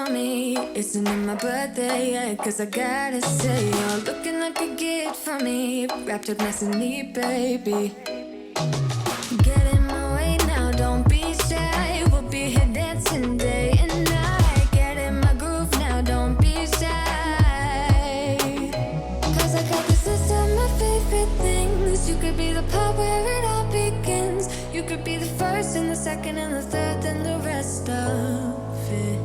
for me. Isn't it my birthday yet? Cause I gotta say, you're looking like a gift for me. Wrapped up nice and neat, baby. Get in my way now, don't be shy. We'll be here dancing day and night. Get in my groove now, don't be shy. Cause I got this list of my favorite things. You could be the part where it all begins. You could be the first and the second and the third and the rest of it.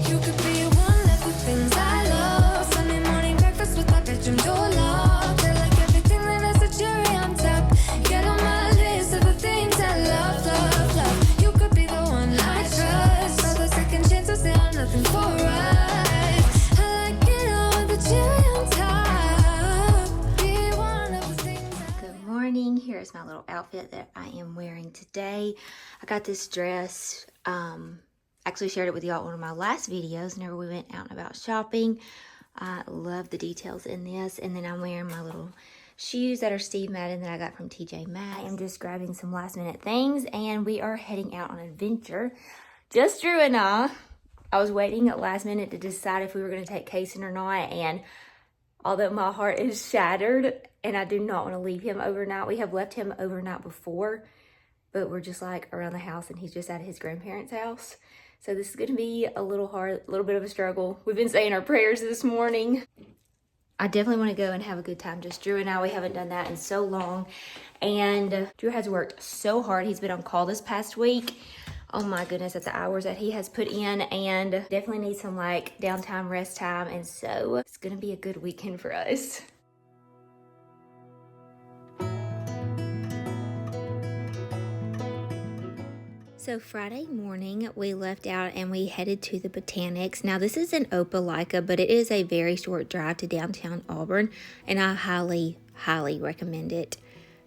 You could be one of the things I love. Sunday morning breakfast with my bedroom door locked. I like everything that has a cherry on top. Get on my list of the things I love, love, love. You could be the one I trust. For the second chances, there are nothing for us. I like it all with the cherry on top. Be one of the things Good morning. Here is my little outfit that I am wearing today. I got this dress. Actually shared it with y'all in one of my last videos whenever we went out and about shopping. I love the details in this. And then I'm wearing my little shoes that are Steve Madden that I got from TJ Maxx. I am just grabbing some last minute things and we are heading out on an adventure. Just Drew and I was waiting at last minute to decide if we were going to take Kason or not. And although my heart is shattered and I do not want to leave him overnight, we have left him overnight before, but we're just like around the house and he's just at his grandparents' house. So this is going to be a little hard, a little bit of a struggle. We've been saying our prayers this morning. I definitely want to go and have a good time. Just Drew and I, we haven't done that in so long. And Drew has worked so hard. He's been on call this past week. Oh my goodness, at the hours that he has put in, and definitely needs some like downtime, rest time. And so it's going to be a good weekend for us. So Friday morning, we left out and we headed to the Botanics. Now this is in Opelika, but it is a very short drive to downtown Auburn, and I highly, highly recommend it.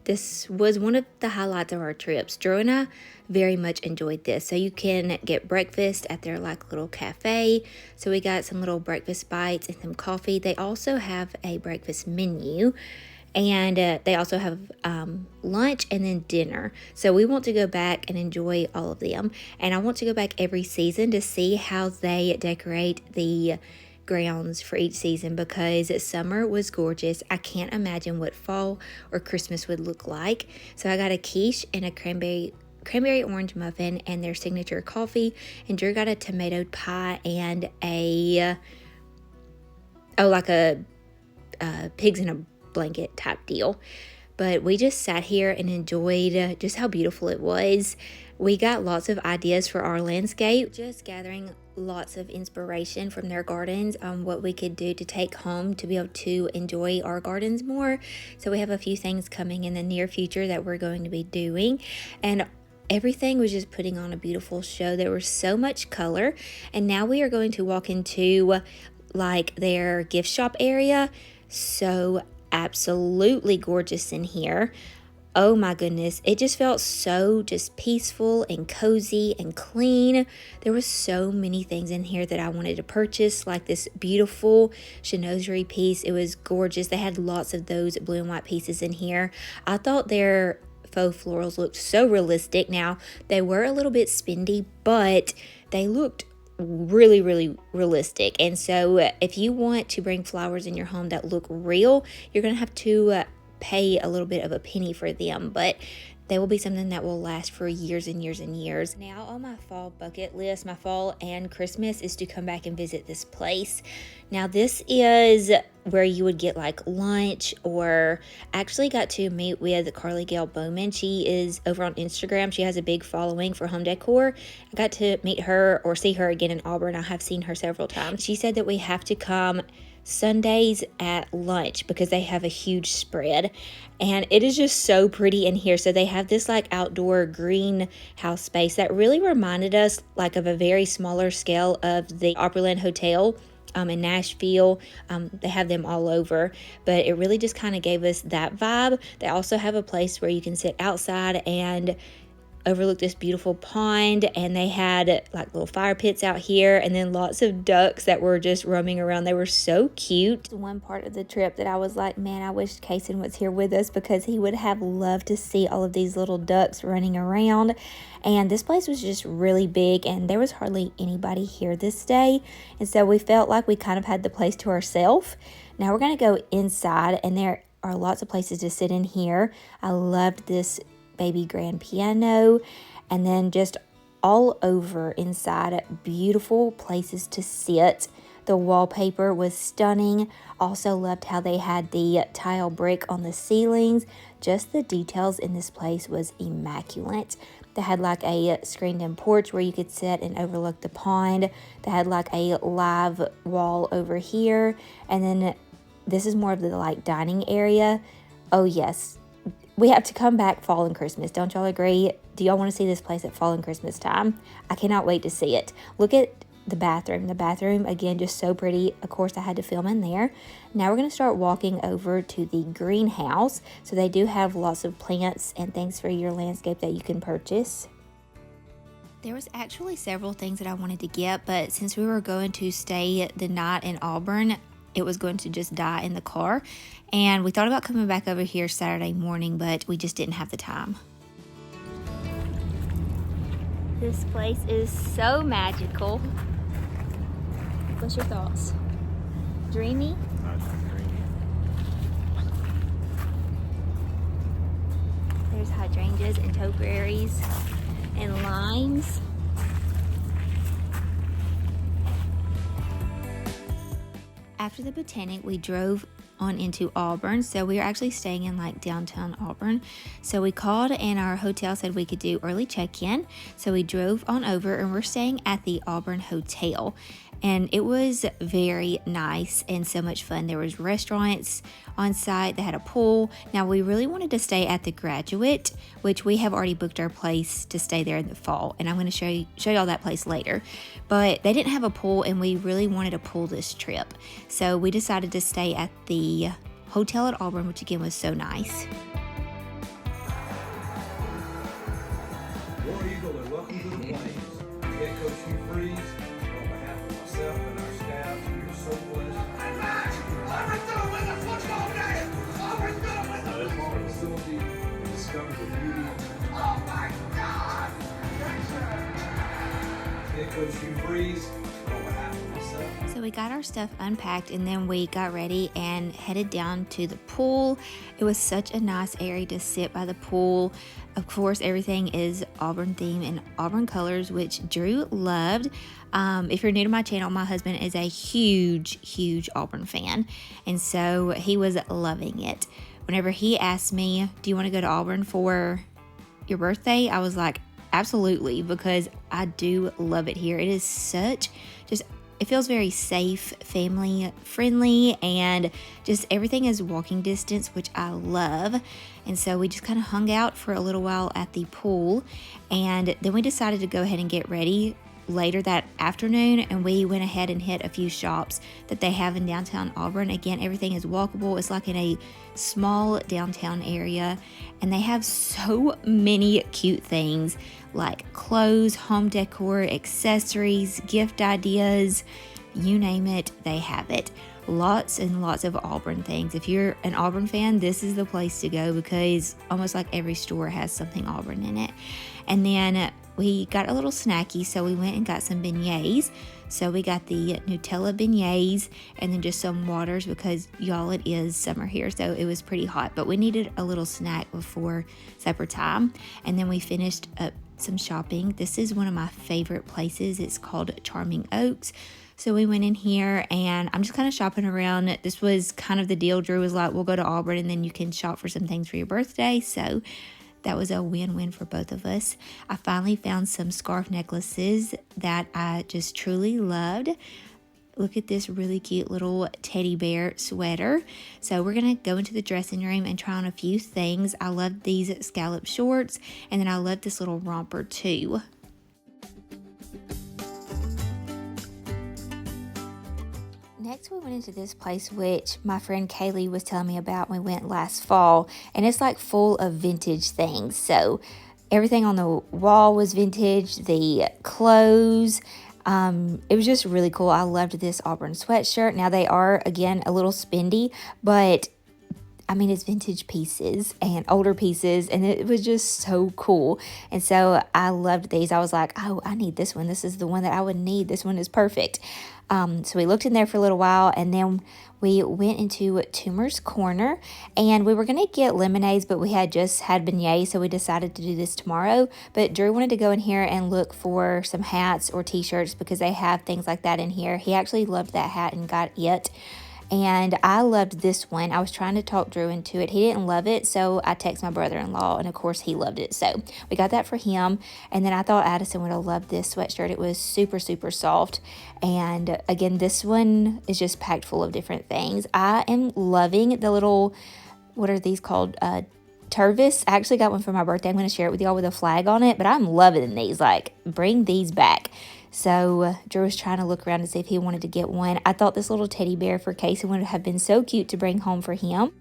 This was one of the highlights of our trips. Drew and I very much enjoyed this. So you can get breakfast at their like little cafe. So we got some little breakfast bites and some coffee. They also have a breakfast menu. And they also have lunch and then dinner. So we want to go back and enjoy all of them. And I want to go back every season to see how they decorate the grounds for each season, because summer was gorgeous. I can't imagine what fall or Christmas would look like. So I got a quiche and a cranberry orange muffin and their signature coffee. And Drew got a tomato pie and a pigs in a blanket type deal. But we just sat here and enjoyed just how beautiful it was. We got lots of ideas for our landscape, just gathering lots of inspiration from their gardens on what we could do to take home to be able to enjoy our gardens more. So we have a few things coming in the near future that we're going to be doing, and everything was just putting on a beautiful show. There was so much color. And now we are going to walk into like their gift shop area. So absolutely gorgeous in here. Oh my goodness, it just felt so just peaceful and cozy and clean. There was so many things in here that I wanted to purchase, like this beautiful chinoiserie piece. It was gorgeous. They had lots of those blue and white pieces in here. I thought their faux florals looked so realistic. Now they were a little bit spendy, but they looked really, really realistic. And so if you want to bring flowers in your home that look real, you're gonna have to pay a little bit of a penny for them, but they will be something that will last for years and years and years. Now on my fall bucket list, my fall and Christmas, is to come back and visit this place. Now this is where you would get like lunch, or actually got to meet with Carly Gail Bowman. She is over on Instagram. She has a big following for home decor. I got to meet her or see her again in Auburn. I have seen her several times. She said that we have to come Sundays at lunch because they have a huge spread, and it is just so pretty in here. So they have this like outdoor greenhouse space that really reminded us like of a very smaller scale of the Opryland Hotel in Nashville. They have them all over, but it really just kind of gave us that vibe. They also have a place where you can sit outside and overlooked this beautiful pond, and they had like little fire pits out here, and then lots of ducks that were just roaming around. They were so cute. One part of the trip that I was like, man, I wish Kason was here with us, because he would have loved to see all of these little ducks running around. And this place was just really big, and there was hardly anybody here this day, and so we felt like we kind of had the place to ourselves. Now we're going to go inside, and there are lots of places to sit in here. I loved this baby grand piano, and then just all over inside, beautiful places to sit. The wallpaper was stunning. Also loved how they had the tile brick on the ceilings. Just the details in this place was immaculate. They had like a screened-in porch where you could sit and overlook the pond. They had like a live wall over here, and then this is more of the like dining area. Oh yes, we have to come back fall and Christmas. Don't y'all agree? Do y'all want to see this place at fall and Christmas time? I cannot wait to see it. Look at the bathroom. The bathroom, again, just so pretty. Of course, I had to film in there. Now we're going to start walking over to the greenhouse. So they do have lots of plants and things for your landscape that you can purchase. There was actually several things that I wanted to get, but since we were going to stay the night in Auburn, it was going to just die in the car, and we thought about coming back over here Saturday morning, but we just didn't have the time. This place is so magical. What's your thoughts? Dreamy? There's hydrangeas and topiaries and limes. After the Botanic, we drove on into Auburn. So we were actually staying in like downtown Auburn. So we called, and our hotel said we could do early check-in. So we drove on over, and we're staying at the Auburn Hotel. And it was very nice and so much fun. There was restaurants on site. They had a pool. Now we really wanted to stay at the Graduate, which we have already booked our place to stay there in the fall. And I'm going to show y'all that place later. But they didn't have a pool, and we really wanted a pool this trip. So we decided to stay at the hotel at Auburn, which again was so nice. War Eagle, and welcome to the Plains. Head Coach Hugh Freeze, on behalf of myself and our staff, we are so blessed. I'm back! We're done with the football game! We're done with the This facility and discover the beauty. Oh my God! Head Coach Hugh Freeze, on behalf of myself. So we got our stuff unpacked, and then we got ready and headed down to the pool. It was such a nice area to sit by the pool. Of course, everything is Auburn theme and Auburn colors, which Drew loved. If you're new to my channel, my husband is a huge Auburn fan, and so he was loving it. Whenever he asked me, do you want to go to Auburn for your birthday? I was like, absolutely, because I do love it here. It is such it feels very safe, family friendly, and just everything is walking distance, which I love. And so we just kind of hung out for a little while at the pool, and then we decided to go ahead and get ready later that afternoon, and we went ahead and hit a few shops that they have in downtown Auburn. Again, everything is walkable. It's like in a small downtown area, and they have so many cute things like clothes, home decor, accessories, gift ideas, you name it, they have it. Lots and lots of Auburn things. If you're an Auburn fan, this is the place to go, because almost like every store has something Auburn in it. And then we got a little snacky, so we went and got some beignets. So we got the Nutella beignets, and then just some waters, because y'all, it is summer here, so it was pretty hot, but we needed a little snack before supper time. And then we finished up some shopping. This is one of my favorite places. It's called Charming Oaks. So we went in here, and I'm just kind of shopping around. This was kind of the deal. Drew was like, we'll go to Auburn, and then you can shop for some things for your birthday. So that was a win-win for both of us. I finally found some scarf necklaces that I just truly loved. Look at this really cute little teddy bear sweater. So we're going to go into the dressing room and try on a few things. I love these scallop shorts, and then I love this little romper too. Next, we went into this place, which my friend Kaylee was telling me about when we went last fall, and it's like full of vintage things. So Everything on the wall was vintage, the clothes. It was just really cool. I loved this Auburn sweatshirt. Now they are, again, a little spendy, but I mean, it's vintage pieces and older pieces, and it was just so cool. And so I loved these. I was like, oh, I need this one. This is the one that I would need. This one is perfect. So we looked in there for a little while, and then we went into Toomer's Corner, and we were going to get lemonades, but we had just had beignets, so we decided to do this tomorrow. But Drew wanted to go in here and look for some hats or t-shirts because they have things like that in here. He actually loved that hat and got it. And I loved this one. I was trying to talk Drew into it. He didn't love it, so I texted my brother-in-law, and of course he loved it. So we got that for him. And then I thought Addison would have loved this sweatshirt. It was super, super soft. And again, this one is just packed full of different things. I am loving the little, what are these called? Turvis. I actually got one for my birthday. I'm going to share it with y'all with a flag on it, but I'm loving these. Like, bring these back. So Drew was trying to look around to see if he wanted to get one. I thought this little teddy bear for Casey would have been so cute to bring home for him.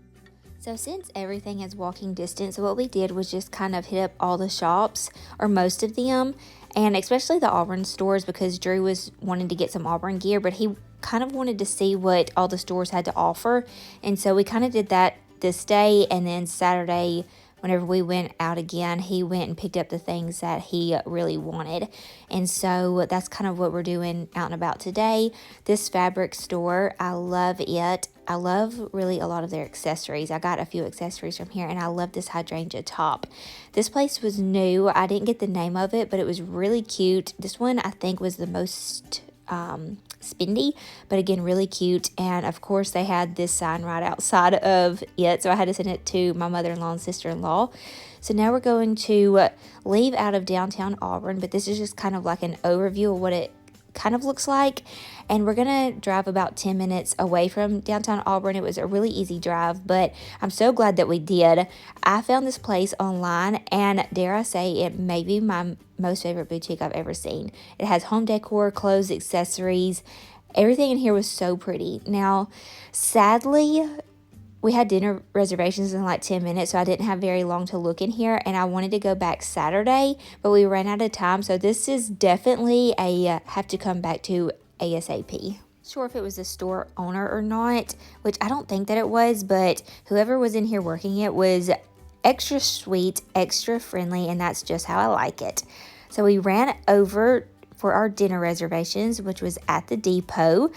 So since everything is walking distance, what we did was just kind of hit up all the shops, or most of them, and especially the Auburn stores, because Drew was wanting to get some Auburn gear, but he kind of wanted to see what all the stores had to offer. And so we kind of did that this day, and then Saturday, whenever we went out again, he went and picked up the things that he really wanted. And so that's kind of what we're doing out and about today. This fabric store, I love it. I love really a lot of their accessories. I got a few accessories from here, and I love this hydrangea top. This place was new. I didn't get the name of it, but it was really cute. This one I think was the most spendy, but again, really cute. And of course they had this sign right outside of it, so I had to send it to my mother-in-law and sister-in-law. So now we're going to leave out of downtown Auburn, but this is just kind of like an overview of what it kind of looks like. And we're gonna drive about 10 minutes away from downtown Auburn. It was a really easy drive, but I'm so glad that we did. I found this place online, and dare I say, it may be my most favorite boutique I've ever seen. It has home decor, clothes, accessories. Everything in here was so pretty. Now, sadly, we had dinner reservations in like 10 minutes, so I didn't have very long to look in here, and I wanted to go back Saturday, but we ran out of time. So this is definitely a have to come back to ASAP. Sure if it was the store owner or not, which I don't think that it was, but whoever was in here working it was extra sweet, extra friendly, and that's just how I like it. So we ran over for our dinner reservations, which was at the depot.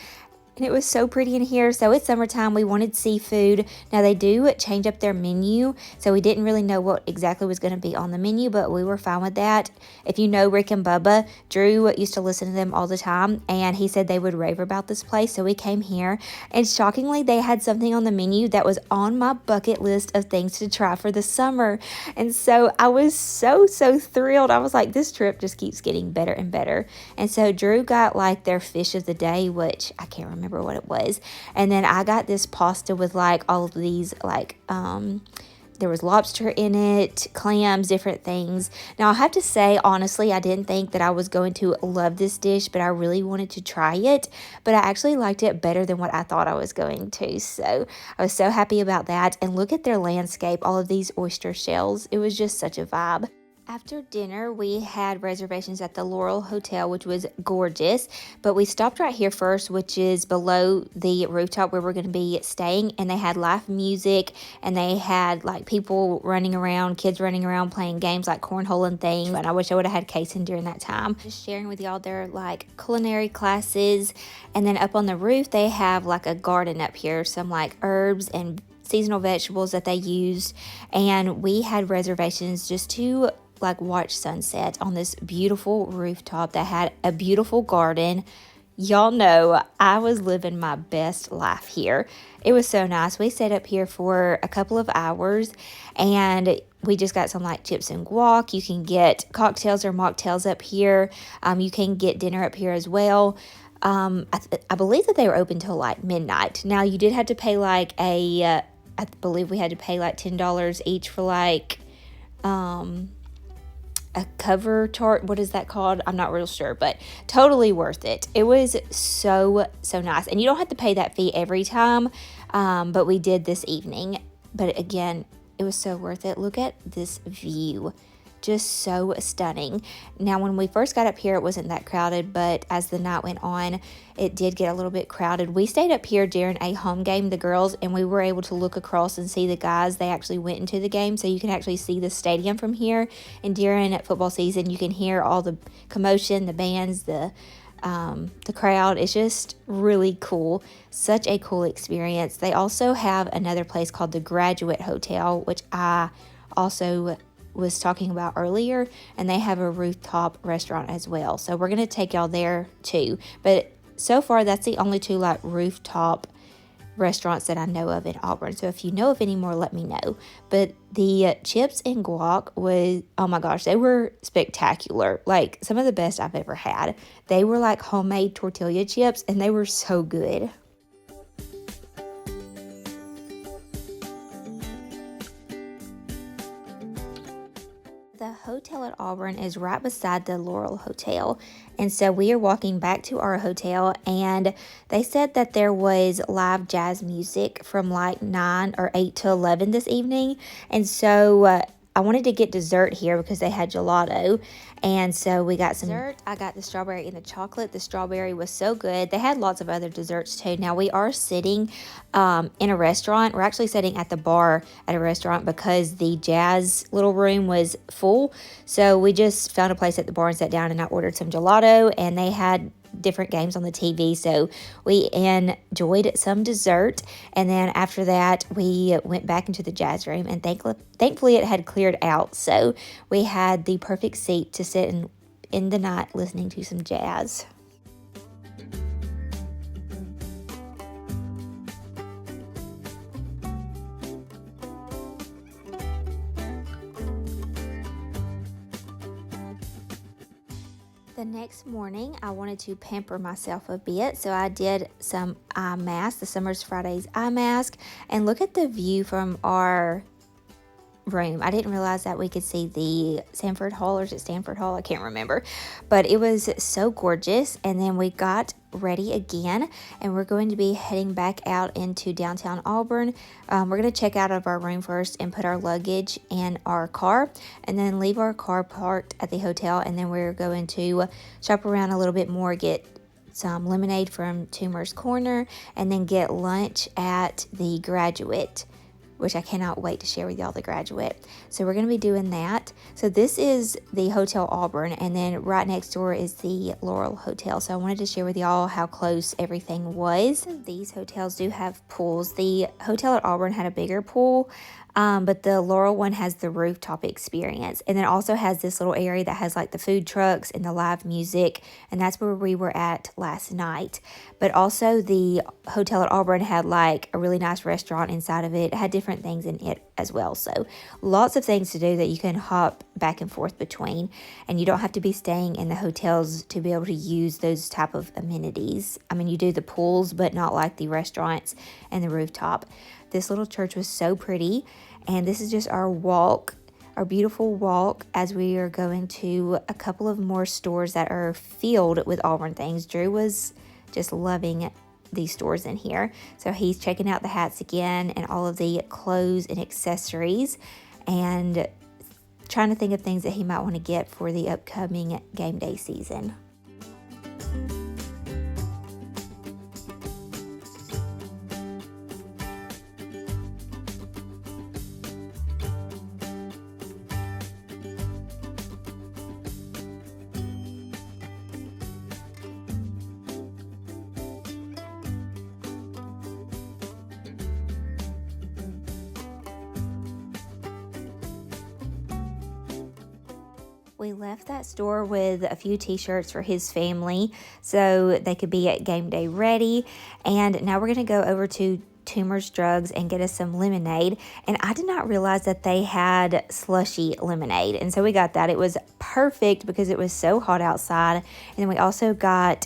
And it was so pretty in here. So it's summertime. We wanted seafood. Now they do change up their menu, so we didn't really know what exactly was going to be on the menu, but we were fine with that. If you know Rick and Bubba, Drew used to listen to them all the time, and he said they would rave about this place. So we came here, and shockingly, they had something on the menu that was on my bucket list of things to try for the summer. And so I was so thrilled. I was like, this trip just keeps getting better and better. And so Drew got like their fish of the day, which I can't remember what it was, and then I got this pasta with like all of these like there was lobster in it, clams, different things. Now I have to say, honestly, I didn't think that I was going to love this dish, but I really wanted to try it, but I actually liked it better than what I thought I was going to. So I was so happy about that. And look at their landscape, all of these oyster shells. It was just such a vibe. After dinner, we had reservations at the Laurel Hotel, which was gorgeous, but we stopped right here first, which is below the rooftop where we're going to be staying, and they had live music, and they had like people running around, kids running around playing games like cornhole and things, and I wish I would have had Kason during that time. Just sharing with y'all their like culinary classes, and then up on the roof, they have like a garden up here, some like herbs and seasonal vegetables that they used, and we had reservations just to like watch sunset on this beautiful rooftop that had a beautiful garden. Y'all know I was living my best life here. It was so nice. We stayed up here for a couple of hours, and we just got some like chips and guac. You can get cocktails or mocktails up here. You can get dinner up here as well. I believe that they were open till like midnight. Now you did have to pay like I believe we had to pay like $10 each for like a cover tart. What is that called? I'm not real sure, but totally worth it. It was so nice. And you don't have to pay that fee every time, but we did this evening. But again, it was so worth it. Look at this view. just so stunning. Now, when we first got up here, it wasn't that crowded, but as the night went on, it did get a little bit crowded. We stayed up here during a home game, the girls, and we were able to look across and see the guys. They actually went into the game, so you can actually see the stadium from here. And during football season, you can hear all the commotion, the bands, the crowd. Is just really cool. Such a cool experience. They also have another place called the Graduate Hotel, which I also was talking about earlier, and they have a rooftop restaurant as well. So we're going to take y'all there too. But so far, that's the only two like rooftop restaurants that I know of in Auburn. So if you know of any more, let me know. But the chips and guac was, oh my gosh, they were spectacular. Like some of the best I've ever had. They were like homemade tortilla chips, and they were so good. The hotel at Auburn is right beside the Laurel Hotel, and so we are walking back to our hotel, and they said that there was live jazz music from like 9 or 8 to 11 this evening, and so I wanted to get dessert here because they had gelato, and so we got some dessert. I got the strawberry and the chocolate. The strawberry was so good. They had lots of other desserts too. Now we are sitting in a restaurant. We're actually sitting at the bar at a restaurant because the jazz little room was full. So we just found a place at the bar and sat down, and I ordered some gelato, and they had different games on the TV, so we enjoyed some dessert, and then after that we went back into the jazz room, and thankfully it had cleared out, so we had the perfect seat to sit in the night listening to some jazz. The next morning, I wanted to pamper myself a bit, so I did some eye mask, the Summer's Fridays eye mask, and look at the view from our room. I didn't realize that we could see the Sanford Hall, or is it Stanford Hall? I can't remember, but it was so gorgeous. And then we got ready again, and we're going to be heading back out into downtown Auburn. We're going to check out of our room first and put our luggage in our car, and then leave our car parked at the hotel, and then we're going to shop around a little bit more, get some lemonade from Toomer's Corner, and then get lunch at the Graduate, which I cannot wait to share with y'all, the Graduate. So we're going to be doing that. So this is the Hotel Auburn, and then right next door is the Laurel Hotel. So I wanted to share with y'all how close everything was. These hotels do have pools. The hotel at Auburn had a bigger pool, but the Laurel one has the rooftop experience, and then also has this little area that has like the food trucks and the live music, and that's where we were at last night. But also the hotel at Auburn had like a really nice restaurant inside of it. It had different things in it as well, so lots of things to do that you can hop back and forth between, and you don't have to be staying in the hotels to be able to use those type of amenities. I mean, you do the pools, but not like the restaurants and the rooftop. This little church was so pretty, and this is just our walk, our beautiful walk, as we are going to a couple of more stores that are filled with Auburn things. Drew was just loving these stores in here, so he's checking out the hats again and all of the clothes and accessories, and trying to think of things that he might want to get for the upcoming game day season. We left that store with a few t-shirts for his family so they could be at game day ready. And now we're going to go over to Toomer's Drugs and get us some lemonade. And I did not realize that they had slushy lemonade. And so we got that. It was perfect because it was so hot outside. And then we also got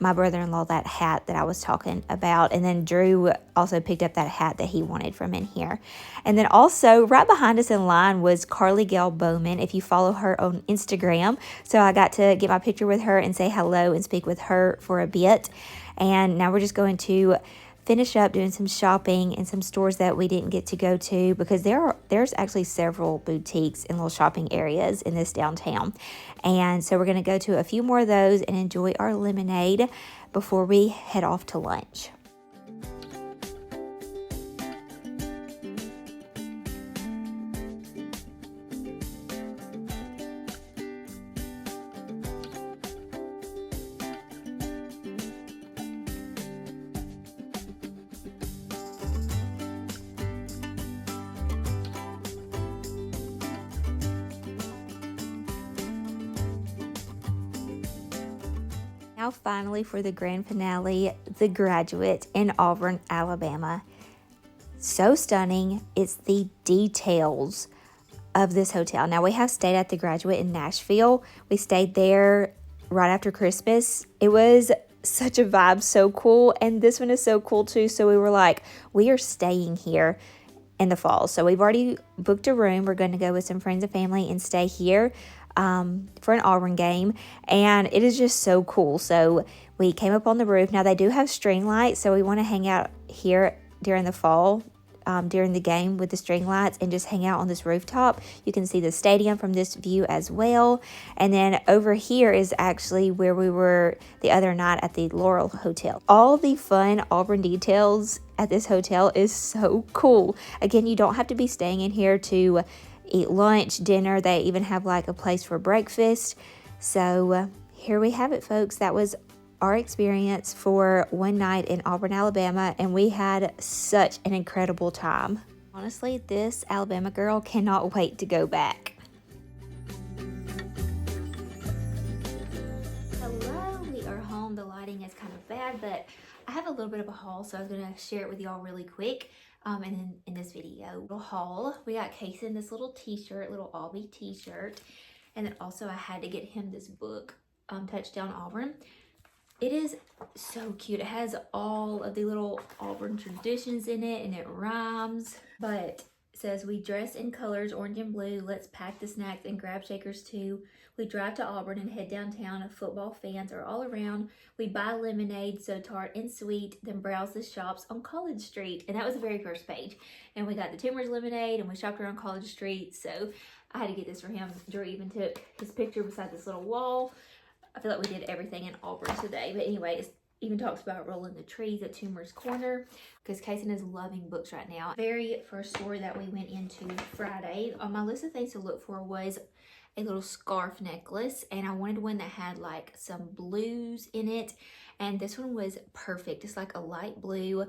my brother-in-law that hat that I was talking about, and then Drew also picked up that hat that he wanted from in here. And then also right behind us in line was Carly Gail Bowman, if you follow her on Instagram. So I got to get my picture with her and say hello and speak with her for a bit. And now we're just going to finish up doing some shopping in some stores that we didn't get to go to, because there's actually several boutiques and little shopping areas in this downtown. And so we're going to go to a few more of those and enjoy our lemonade before we head off to lunch. Now finally for the grand finale, The Graduate in Auburn, Alabama. So stunning. It's the details of this hotel. Now we have stayed at The Graduate in Nashville. We stayed there right after Christmas. It was such a vibe, so cool. And this one is so cool too. So we were like, we are staying here in the fall. So we've already booked a room. We're going to go with some friends and family and stay here for an Auburn game, and it is just so cool. So we came up on the roof. Now they do have string lights, so we want to hang out here during the fall, during the game with the string lights, and just hang out on this rooftop. You can see the stadium from this view as well. And then over here is actually where we were the other night at the Laurel Hotel. All the fun Auburn details at this hotel is so cool. Again, you don't have to be staying in here to eat lunch, dinner. They even have like a place for breakfast. So here we have it, folks. That was our experience for one night in Auburn, Alabama, and we had such an incredible time. Honestly, this Alabama girl cannot wait to go back. Hello, we are home. The lighting is kind of bad, but I have a little bit of a haul, so I was going to share it with y'all really quick. And then in this video, little haul, we got Kason this little t-shirt, little Albie t-shirt. And then also I had to get him this book, Touchdown Auburn. It is so cute. It has all of the little Auburn traditions in it, and it rhymes. But it says, we dress in colors, orange and blue. Let's pack the snacks and grab shakers too. We drive to Auburn and head downtown. Football fans are all around. We buy lemonade, so tart and sweet, then browse the shops on College Street. And that was the very first page. And we got the Toomer's lemonade, and we shopped around College Street. So I had to get this for him. Drew even took his picture beside this little wall. I feel like we did everything in Auburn today. But anyway, it even talks about rolling the trees at Toomer's Corner, because Kason is loving books right now. Very first store that we went into Friday, on my list of things to look for was a little scarf necklace, and I wanted one that had like some blues in it, and this one was perfect. It's like a light blue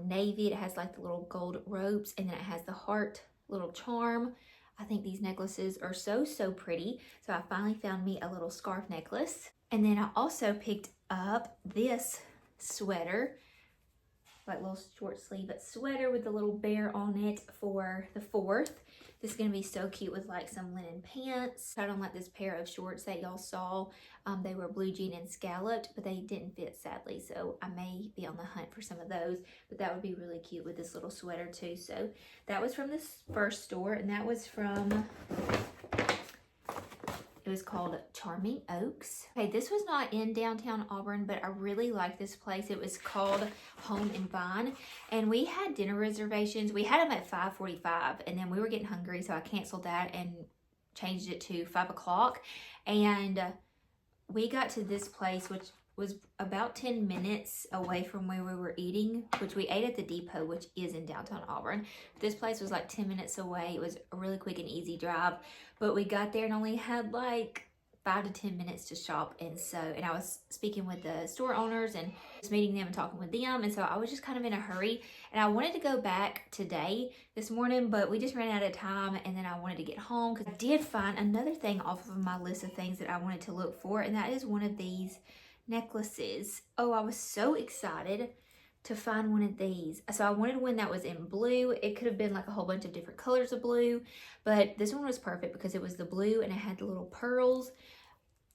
navy. It has like the little gold ropes, and then it has the heart little charm. I think these necklaces are so pretty. So I finally found me a little scarf necklace. And then I also picked up this sweater, like little short sleeve but sweater with the little bear on it for the 4th. This is going to be so cute with like some linen pants. I don't like this pair of shorts that y'all saw. They were blue jean and scalloped, but they didn't fit sadly. So I may be on the hunt for some of those, but that would be really cute with this little sweater too. So that was from this first store, and that was from, it was called Charming Oaks. Okay, this was not in downtown Auburn, but I really like this place. It was called Home and Vine, and we had dinner reservations. We had them at 5:45, and then we were getting hungry, so I canceled that and changed it to 5 o'clock. And we got to this place, which was about 10 minutes away from where we were eating, which we ate at the Depot, which is in downtown Auburn. This place was like 10 minutes away. It was a really quick and easy drive, but we got there and only had like 5 to 10 minutes to shop. And I was speaking with the store owners and just meeting them and talking with them. And so I was just kind of in a hurry, and I wanted to go back this morning, but we just ran out of time. And then I wanted to get home because I did find another thing off of my list of things that I wanted to look for. And that is one of these necklaces. Oh, I was so excited to find one of these. So I wanted one that was in blue. It could have been like a whole bunch of different colors of blue, but this one was perfect because it was the blue and it had the little pearls.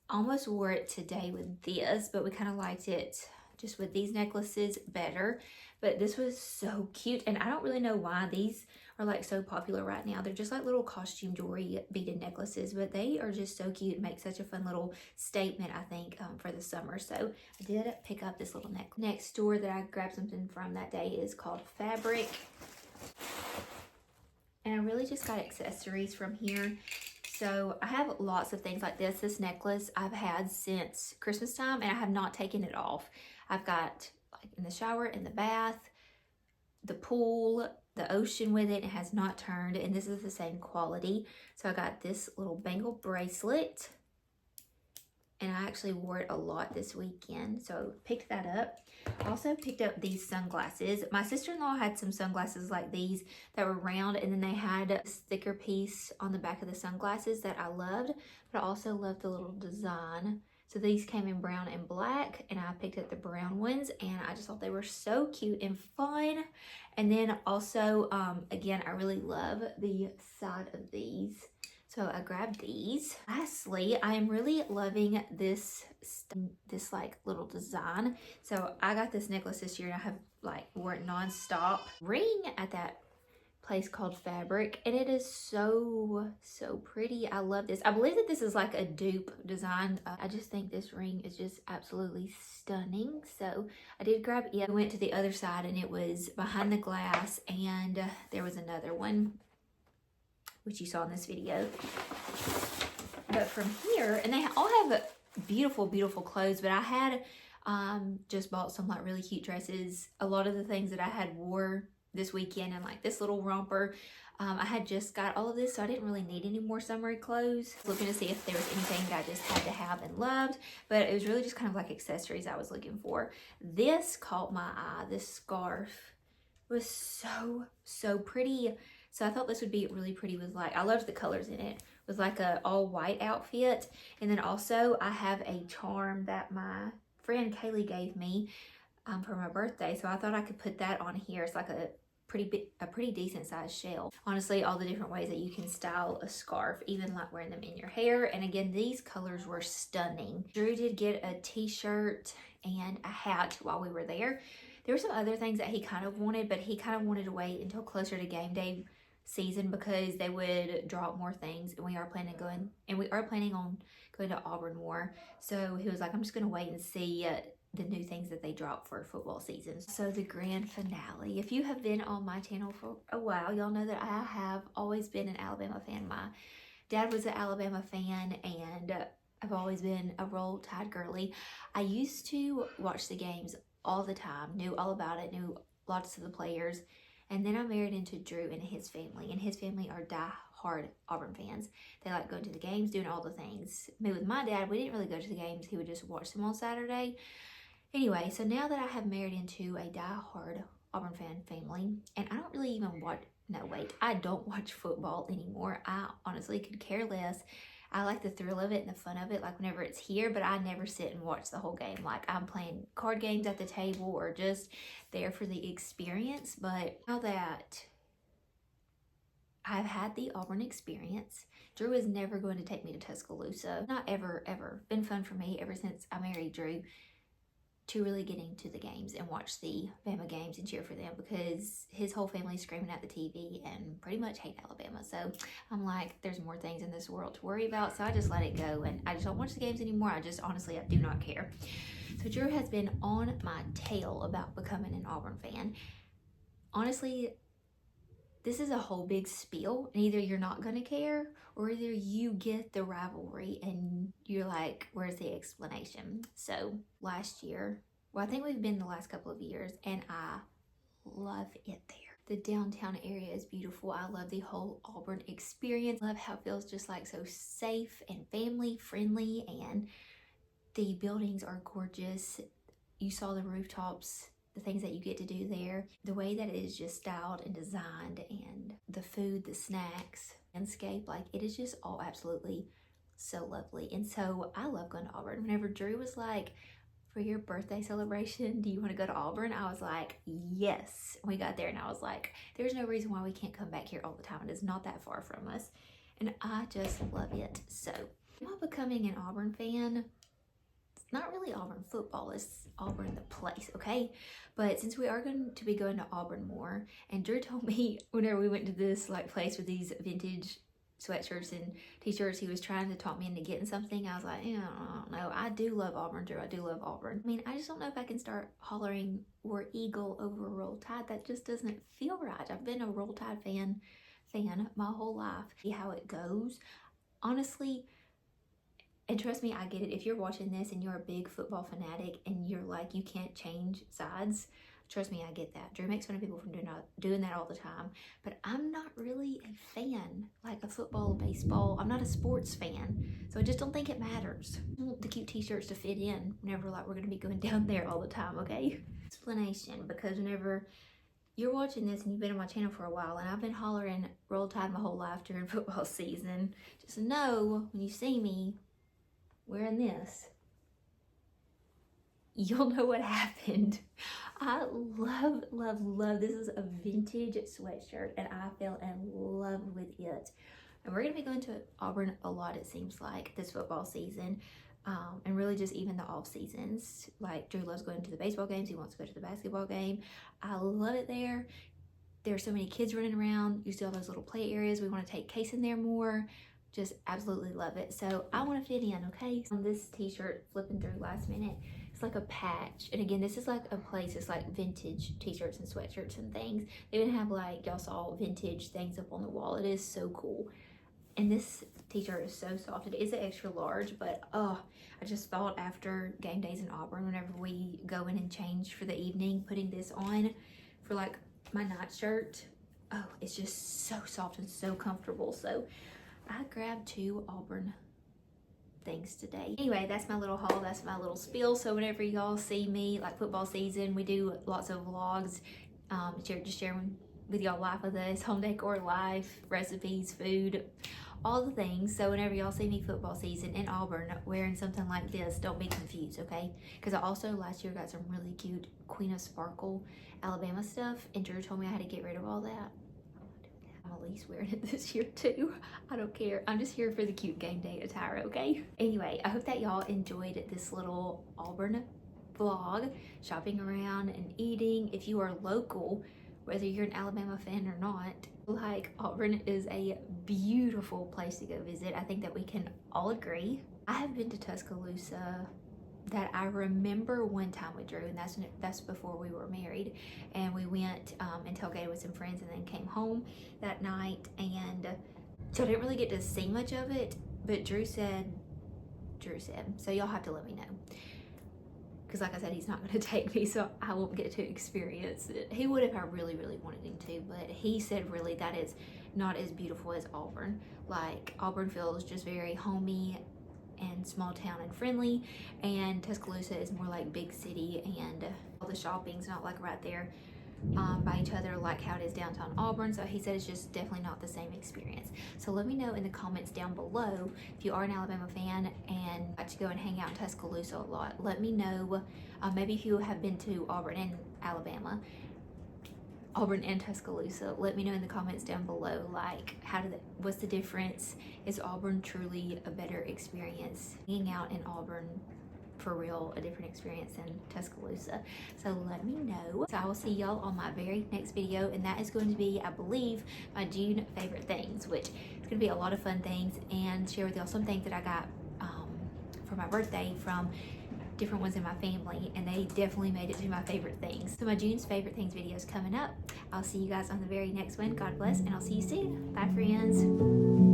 Almost wore it today with this, but we kind of liked it just with these necklaces better, but this was so cute. And I don't really know why these are like so popular right now. They're just like little costume jewelry beaded necklaces, but they are just so cute and make such a fun little statement, I think, for the summer. So I did pick up this little necklace. Next store that I grabbed something from that day is called Fabric. And I really just got accessories from here. So I have lots of things like this. This necklace I've had since Christmas time and I have not taken it off. I've got like in the shower, in the bath, the pool, the ocean with it. It has not turned, and this is the same quality. So I got this little bangle bracelet, and I actually wore it a lot this weekend, so picked that up. I also picked up these sunglasses. My sister-in-law had some sunglasses like these that were round, and then they had this thicker piece on the back of the sunglasses that I loved, but I also loved the little design. So these came in brown and black, and I picked up the brown ones, and I just thought they were so cute and fun. And then also, again, I really love the side of these. So I grabbed these. Lastly, I am really loving this like little design. So I got this necklace this year and I have like wore it non-stop. Ring at that place called Fabric, and it is so pretty. I love this. I believe that this is like a dupe design. I just think this ring is just absolutely stunning. So I did grab it. I went to the other side and it was behind the glass, and there was another one which you saw in this video. But from here, and they all have beautiful clothes, but I had just bought some like really cute dresses. A lot of the things that I had wore this weekend, and like this little romper, I had just got all of this, so I didn't really need any more summery clothes. Looking to see if there was anything that I just had to have and loved, but it was really just kind of like accessories I was looking for. This caught my eye. This scarf was so pretty. So I thought this would be really pretty with like, I loved the colors in it, with like a all white outfit. And then also I have a charm that my friend Kaylee gave me for my birthday. So I thought I could put that on here. It's like a pretty decent sized shell. Honestly, all the different ways that you can style a scarf, even like wearing them in your hair. And again, these colors were stunning. Drew did get a t-shirt and a hat while we were there. There were some other things that he kind of wanted, but he kind of wanted to wait until closer to game day season because they would drop more things, and we are planning on going to Auburn more. So he was like, I'm just gonna wait and see the new things that they drop for football season. So the grand finale, if you have been on my channel for a while, y'all know that I have always been an Alabama fan. My dad was an Alabama fan, and I've always been a Roll Tide girly. I used to watch the games all the time, knew all about it, knew lots of the players. And then I married into Drew and his family are die-hard Auburn fans. They like going to the games, doing all the things. Me with my dad, we didn't really go to the games. He would just watch them on Saturday. Anyway, so now that I have married into a die-hard Auburn fan family, and I don't really even I don't watch football anymore. I honestly could care less. I like the thrill of it and the fun of it, like whenever it's here, but I never sit and watch the whole game. Like I'm playing card games at the table or just there for the experience. But now that I've had the Auburn experience, Drew is never going to take me to Tuscaloosa. Not ever. Been fun for me ever since I married Drew to really get into the games and watch the Bama games and cheer for them, because his whole family's screaming at the TV and pretty much hate Alabama. So I'm like, there's more things in this world to worry about, so I just let it go, and I just don't watch the games anymore. I do not care. So Drew has been on my tail about becoming an Auburn fan. Honestly, this is a whole big spiel, and either you're not gonna care, or either you get the rivalry and you're like, where's the explanation? So last year, I think we've been the last couple of years, and I love it there. The downtown area is beautiful. I love the whole Auburn experience. I love how it feels just like so safe and family friendly, and the buildings are gorgeous. You saw the rooftops, the things that you get to do there, the way that it is just styled and designed, and the food, the snacks, landscape, like it is just all absolutely so lovely. And so I love going to Auburn. Whenever Drew was like, for your birthday celebration, do you want to go to Auburn? I was like, yes. We got there and I was like, there's no reason why we can't come back here all the time. It is not that far from us. And I just love it. So am I becoming an Auburn fan? not really Auburn football, it's Auburn the place, okay? But since we are going to be going to Auburn more, and Drew told me whenever we went to this like place with these vintage sweatshirts and t-shirts, he was trying to talk me into getting something. I was like, yeah, I don't know. I do love Auburn, Drew. I do love Auburn. I mean, I just don't know if I can start hollering War Eagle over Roll Tide. That just doesn't feel right. I've been a Roll Tide fan my whole life. See how it goes. Honestly, and trust me, I get it. If you're watching this and you're a big football fanatic and you're like, you can't change sides, trust me, I get that. Drew makes fun of people from doing that all the time. But I'm not really a fan, like a football, baseball. I'm not a sports fan. So I just don't think it matters. I want the cute t-shirts to fit in whenever like we're going to be going down there all the time, okay? Explanation, because whenever you're watching this and you've been on my channel for a while and I've been hollering Roll Tide my whole life during football season, just know when you see me wearing this, you'll know what happened. I love this. Is a vintage sweatshirt and I fell in love with it. And we're gonna be going to Auburn a lot, it seems like, this football season. And really just even the off seasons. Like Drew loves going to the baseball games. He wants to go to the basketball game. I love it there. There's so many kids running around. You still have those little play areas. We want to take Case in there more. Just absolutely love it. So I want to fit in, okay? On this t-shirt, flipping through last minute, it's like a patch. And again, this is like a place, it's like vintage t-shirts and sweatshirts and things. They even have like, y'all saw vintage things up on the wall. It is so cool. And this t-shirt is so soft. It is an extra large, but I just thought after game days in Auburn, whenever we go in and change for the evening, putting this on for like my night shirt, oh, it's just so soft and so comfortable. So I grabbed 2 Auburn things today. Anyway, that's my little haul. That's my little spiel. So whenever y'all see me, like football season, we do lots of vlogs, just sharing with y'all life with us, home decor life, recipes, food, all the things. So whenever y'all see me football season in Auburn wearing something like this, don't be confused, okay? Because I also last year got some really cute Queen of Sparkle Alabama stuff, and Drew told me I had to get rid of all that. I'm at least wearing it this year too. I don't care. I'm just here for the cute game day attire, okay? Anyway, I hope that y'all enjoyed this little Auburn vlog, shopping around and eating. If you are local, whether you're an Alabama fan or not, like Auburn is a beautiful place to go visit. I think that we can all agree. I have been to Tuscaloosa that I remember one time with Drew, and that's before we were married, and we went and tailgated with some friends and then came home that night, and so I didn't really get to see much of it, but Drew said, so y'all have to let me know. Because like I said, he's not going to take me, so I won't get to experience it. He would if I really, really wanted him to, but he said really that is not as beautiful as Auburn. Like, Auburn feels just very homey and small town and friendly, and Tuscaloosa is more like big city, and all the shopping's not like right there by each other like how it is downtown Auburn. So he said it's just definitely not the same experience. So let me know in the comments down below if you are an Alabama fan and like to go and hang out in Tuscaloosa a lot. Let me know, maybe if you have been to Auburn and Alabama, Auburn and Tuscaloosa, let me know in the comments down below, like what's the difference? Is Auburn truly a better experience? Hanging out in Auburn, for real, a different experience than Tuscaloosa. So let me know. So I will see y'all on my very next video, and that is going to be, I believe, my June favorite things, which is going to be a lot of fun things, and share with y'all some things that I got for my birthday from different ones in my family, and they definitely made it to my favorite things. So my June's favorite things video is coming up. I'll see you guys on the very next one. God bless, and I'll see you soon. Bye, friends.